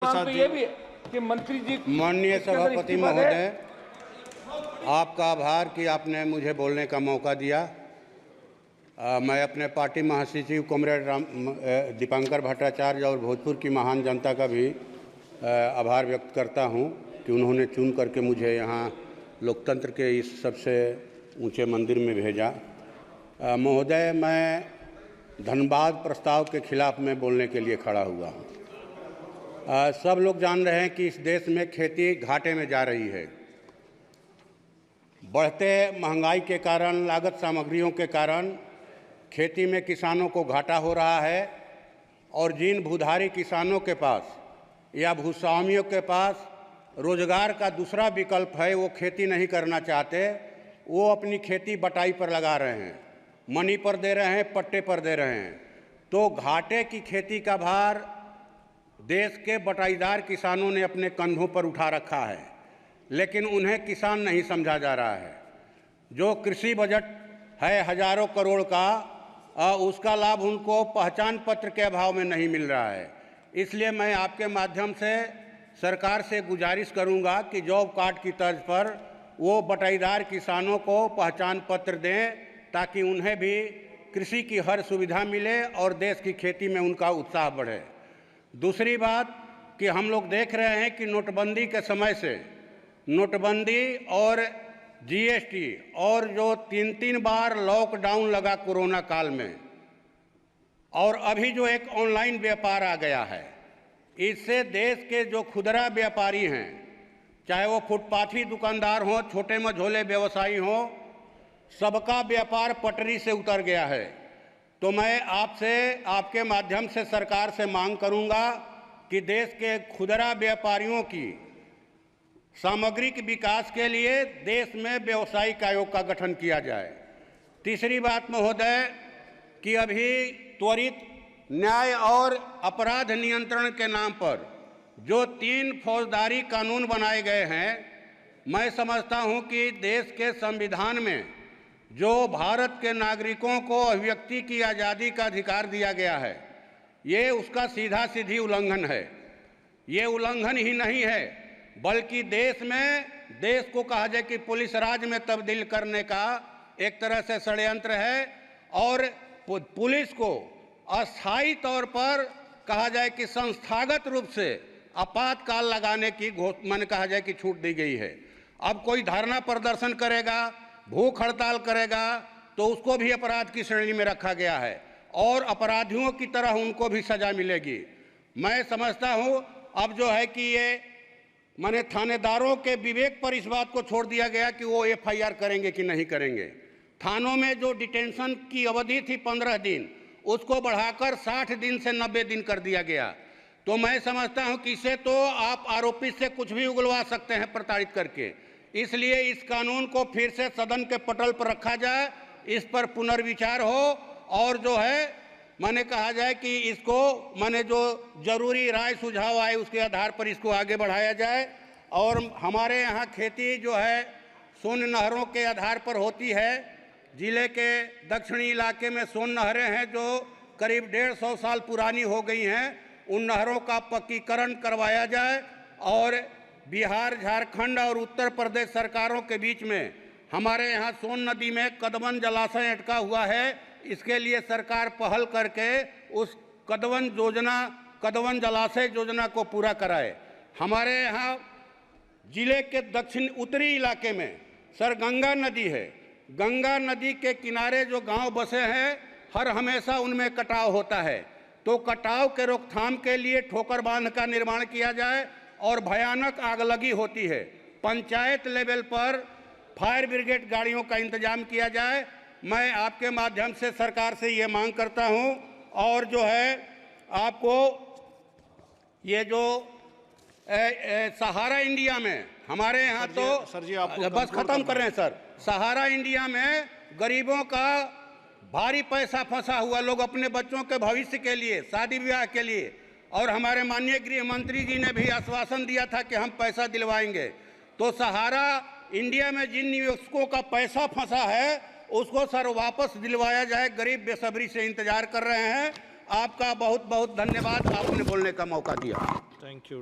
तो ये भी है कि मंत्री जी, माननीय सभापति महोदय, आपका आभार कि आपने मुझे बोलने का मौका दिया। मैं अपने पार्टी महासचिव कॉमरेड दीपांकर भट्टाचार्य और भोजपुर की महान जनता का भी आभार व्यक्त करता हूं कि उन्होंने चुन करके मुझे यहां लोकतंत्र के इस सबसे ऊंचे मंदिर में भेजा। महोदय, मैं धनबाद प्रस्ताव के खिलाफ में बोलने के लिए खड़ा हुआ हूं। सब लोग जान रहे हैं कि इस देश में खेती घाटे में जा रही है। बढ़ते महंगाई के कारण, लागत सामग्रियों के कारण खेती में किसानों को घाटा हो रहा है और जिन भूधारी किसानों के पास या भूस्वामियों के पास रोजगार का दूसरा विकल्प है, वो खेती नहीं करना चाहते, वो अपनी खेती बटाई पर लगा रहे हैं, मनी पर दे रहे हैं, पट्टे पर दे रहे हैं। तो घाटे की खेती का भार देश के बटाईदार किसानों ने अपने कंधों पर उठा रखा है, लेकिन उन्हें किसान नहीं समझा जा रहा है। जो कृषि बजट है हजारों करोड़ का, उसका लाभ उनको पहचान पत्र के अभाव में नहीं मिल रहा है। इसलिए मैं आपके माध्यम से सरकार से गुजारिश करूंगा कि जॉब कार्ड की तर्ज पर वो बटाईदार किसानों को पहचान पत्र दें, ताकि उन्हें भी कृषि की हर सुविधा मिले और देश की खेती में उनका उत्साह बढ़े। दूसरी बात कि हम लोग देख रहे हैं कि नोटबंदी के समय से नोटबंदी और जीएसटी और जो तीन बार लॉकडाउन लगा कोरोना काल में, और अभी जो एक ऑनलाइन व्यापार आ गया है, इससे देश के जो खुदरा व्यापारी हैं, चाहे वो फुटपाथी दुकानदार हों, छोटे मझोले व्यवसायी हों, सबका व्यापार पटरी से उतर गया है। तो मैं आपसे, आपके माध्यम से सरकार से मांग करूंगा कि देश के खुदरा व्यापारियों की सामग्रिक विकास के लिए देश में व्यावसायिक आयोग का गठन किया जाए। तीसरी बात महोदय, कि अभी त्वरित न्याय और अपराध नियंत्रण के नाम पर जो 3 फौजदारी कानून बनाए गए हैं, मैं समझता हूं कि देश के संविधान में जो भारत के नागरिकों को अभिव्यक्ति की आज़ादी का अधिकार दिया गया है, ये उसका सीधा सीधी उल्लंघन है। ये उल्लंघन ही नहीं है, बल्कि देश को कहा जाए कि पुलिस राज में तब्दील करने का एक तरह से षड्यंत्र है, और पुलिस को अस्थायी तौर पर कहा जाए कि संस्थागत रूप से आपातकाल लगाने की मन कहा जाए कि छूट दी गई है। अब कोई धरना प्रदर्शन करेगा, भूख हड़ताल करेगा, तो उसको भी अपराध की श्रेणी में रखा गया है और अपराधियों की तरह उनको भी सजा मिलेगी। मैं समझता हूं अब जो है कि ये माने थानेदारों के विवेक पर इस बात को छोड़ दिया गया कि वो एफआईआर करेंगे कि नहीं करेंगे। थानों में जो डिटेंशन की अवधि थी 15 दिन, उसको बढ़ाकर 60 दिन से 90 दिन कर दिया गया। तो मैं समझता हूं कि इससे तो आप आरोपी से कुछ भी उगलवा सकते हैं प्रताड़ित करके। इसलिए इस कानून को फिर से सदन के पटल पर रखा जाए, इस पर पुनर्विचार हो, और जो है मैंने कहा जाए कि इसको मैंने जो जरूरी राय सुझाव आए उसके आधार पर इसको आगे बढ़ाया जाए। और हमारे यहाँ खेती जो है सोन नहरों के आधार पर होती है। जिले के दक्षिणी इलाके में सोन नहरें हैं जो करीब 150 साल पुरानी हो गई हैं। उन नहरों का पक्कीकरण करवाया जाए और बिहार, झारखंड और उत्तर प्रदेश सरकारों के बीच में हमारे यहाँ सोन नदी में कदवन जलाशय अटका हुआ है। इसके लिए सरकार पहल करके उस कदवन जलाशय योजना को पूरा कराए। हमारे यहाँ जिले के दक्षिण उत्तरी इलाके में सर गंगा नदी है। गंगा नदी के किनारे जो गांव बसे हैं, हर हमेशा उनमें कटाव होता है। तो कटाव के रोकथाम के लिए ठोकर बांध का निर्माण किया जाए और भयानक आगलगी होती है। पंचायत लेवल पर फायर ब्रिगेड गाड़ियों का इंतजाम किया जाए। मैं आपके माध्यम से सरकार से ये मांग करता हूं। और जो है आपको ये जो सहारा इंडिया में हमारे यहाँ तो सर जी आप बस खत्म कर रहे हैं सर। सहारा इंडिया में गरीबों का भारी पैसा फंसा हुआ, लोग अपने बच्चों के भविष्य के लिए, शादी ब्याह के लिए, और हमारे माननीय गृह मंत्री जी ने भी आश्वासन दिया था कि हम पैसा दिलवाएंगे। तो सहारा इंडिया में जिन निवेशकों का पैसा फंसा है उसको सर वापस दिलवाया जाए। गरीब बेसब्री से इंतजार कर रहे हैं। आपका बहुत बहुत धन्यवाद, आपने बोलने का मौका दिया। Thank you.